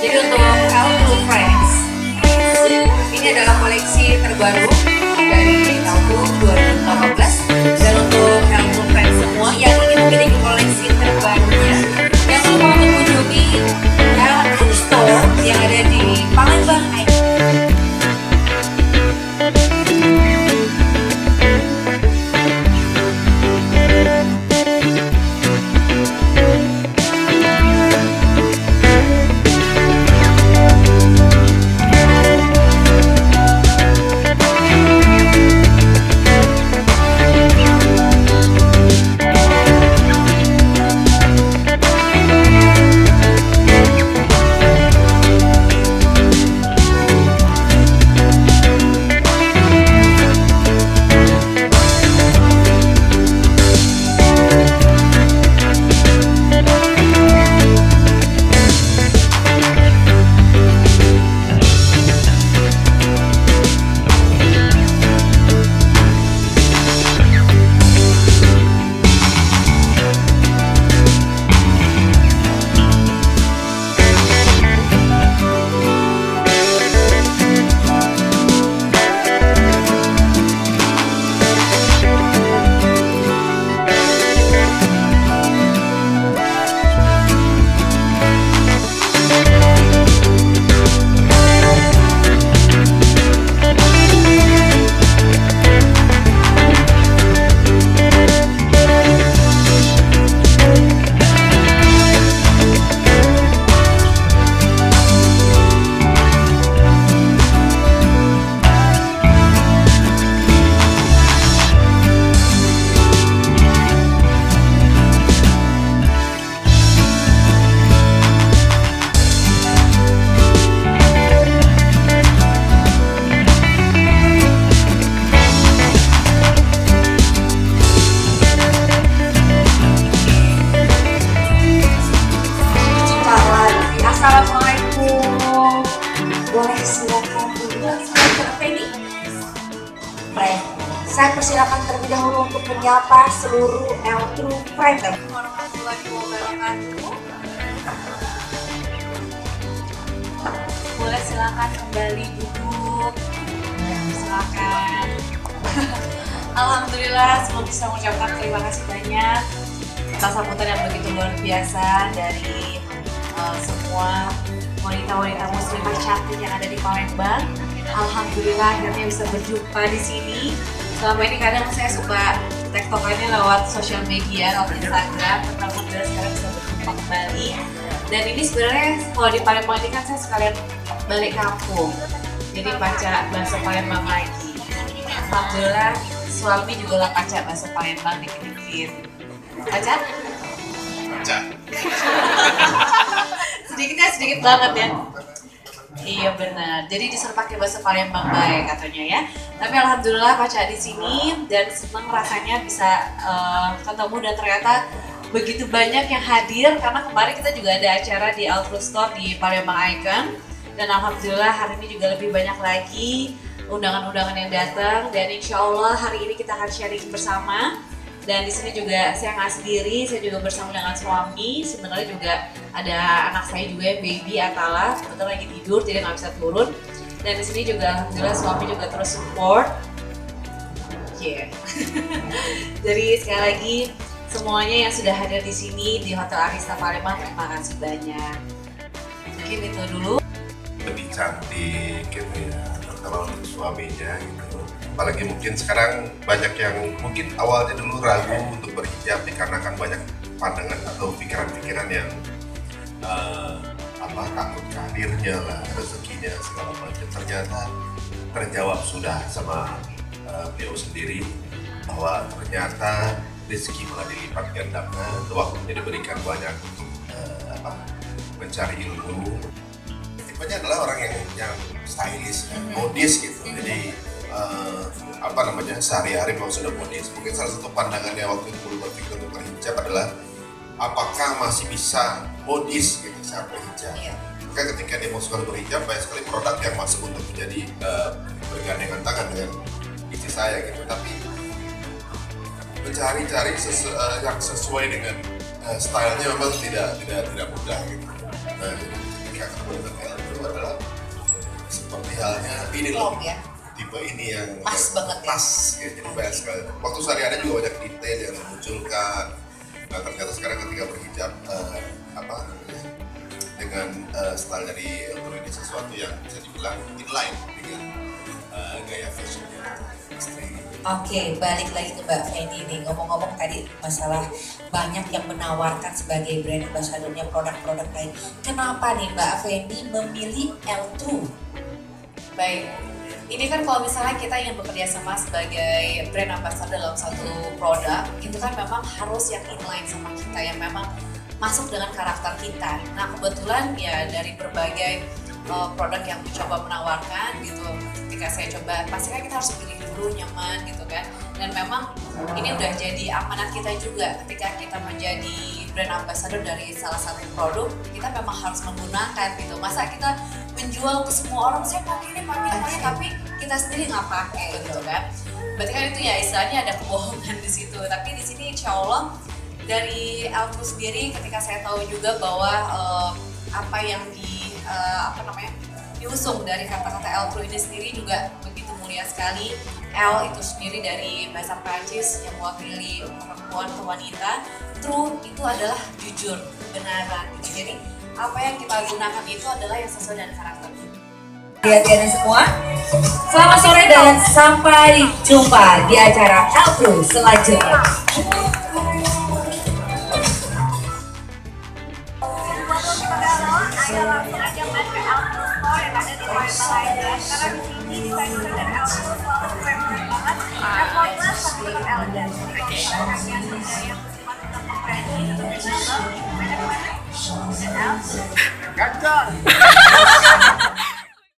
Jadi untuk L2 Friends, ini adalah koleksi terbaru dari tahun 2018. Dan untuk L2 Friends semua yang ingin memiliki koleksi terbarunya, yang lupa untuk mengunjungi L2 Store yang ada di Palembang. Assalamualaikum. Boleh silakan saya persilakan terlebih dahulu untuk menyapa seluruh L2 Friends. Warahmatullahi wabarakatuh. Boleh silakan kembali duduk. Silakan. Alhamdulillah, semua bisa mengucapkan terima kasih banyak atas sambutan yang begitu luar biasa dari semua wanita-wanita muslimah cantik yang ada di Palembang. Alhamdulillah akhirnya bisa berjumpa di sini. Selama ini kadang saya suka tektokannya lewat sosial media, lewat Instagram. Alhamdulillah sekarang bisa berjumpa kembali. Dan ini sebenarnya kalau di Palembang ini kan saya sekalian balik kampung, jadi baca bahasa Palembang lagi. Alhamdulillah suami juga lah baca bahasa Palembang dikit-dikit. Baca? Baca. sedikit banget ya. Iya benar. Jadi disuruh pakai bahasa Palembang baik katanya ya. Tapi alhamdulillah Paca di sini dan senang rasanya bisa ketemu dan ternyata begitu banyak yang hadir karena kemarin kita juga ada acara di L2 Store di Palembang Icon dan alhamdulillah hari ini juga lebih banyak lagi undangan-undangan yang datang dan insya Allah hari ini kita akan sharing bersama. Dan di sini juga saya nggak sendiri, saya juga bersama dengan suami. Sebenarnya juga ada anak saya juga, baby Atala, kebetulan lagi tidur jadi nggak bisa turun. Dan di sini juga alhamdulillah suami juga terus support. Yeah. Jadi sekali lagi semuanya yang sudah hadir di sini di Hotel Arista Palembang terima kasih banyak. Mungkin itu dulu. Lebih cantik gitu ya, terutama untuk suaminya gitu. Apalagi mungkin sekarang banyak yang mungkin awalnya dulu ragu untuk berhijab dikarenakan banyak pandangan atau pikiran-pikiran yang takut karirnya lah, rezekinya segala macam. Ternyata terjawab sudah sama beliau sendiri bahwa ternyata rezeki malah dilipat gandakan, waktunya diberikan banyak untuk mencari ilmu. Tipenya adalah orang yang stylish, modis gitu. Jadi sehari-hari memang sudah modis. Mungkin salah satu pandangannya waktu itu berpikir untuk berhijab adalah apakah masih bisa modis gitu saat berhijab. Maka ketika dia mau sekali berhijab, banyak sekali produk yang masuk untuk menjadi bergandengan tangan dengan istri saya gitu. Tapi mencari-cari yang sesuai dengan stylenya memang tidak mudah gitu. Nah, ketika ketika ketemu dengan L itu adalah seperti halnya ini loh, ya? tipe ini yang pas banget ya? Pas, ya, jadi banyak sekali. Waktu sehari-hari juga banyak detail yang dimunculkan. Nah ternyata sekarang ketika berhijab dengan style dari Eltro ini sesuatu yang bisa dibilang inline dengan gaya fashionnya istri. Oke, balik lagi ke Mbak Fendi nih. Ngomong-ngomong tadi masalah banyak yang menawarkan sebagai brand ambassador-nya produk-produk lain. Kenapa nih Mbak Fendi memilih Eltro? Baik, ini kan kalau misalnya kita ingin bekerja sama sebagai brand ambassador dalam satu produk, itu kan memang harus yang inline sama kita, yang memang masuk dengan karakter kita. Nah kebetulan ya dari berbagai produk yang mencoba menawarkan gitu, ketika saya coba, pastinya kita harus pilih dulu nyaman gitu kan. Dan memang ini udah jadi amanat kita juga ketika kita menjadi brand ambassador dari salah satu produk, kita memang harus menggunakan gitu. Masa kita menjual ke semua orang, saya pakai ini, tapi kita sendiri nggak pakai gitu kan. Berarti kan itu ya istilahnya ada kebohongan di situ. Tapi di sini insya Allah dari Eltro sendiri, ketika saya tahu juga bahwa apa yang diusung dari kata-kata Eltro ini sendiri juga begitu mulia sekali. L itu sendiri dari bahasa Prancis yang mewakili perempuan atau wanita. True itu adalah jujur, kebenaran gitu. Jadi apa yang kita gunakan itu adalah yang sesuai dengan karakter kita. Hati-hati semua. Selamat sore dan sampai jumpa di acara Eltro selanjutnya. Ayo langsung aja main ke Eltro Store yang ada di Palembang, karena di sini desainer dari Eltro selalu keren banget, effortless tapi tetap elegan. Jadi kalau misalnya kalian ada yang bersifat tentang branding, merek-merek dan Eltro.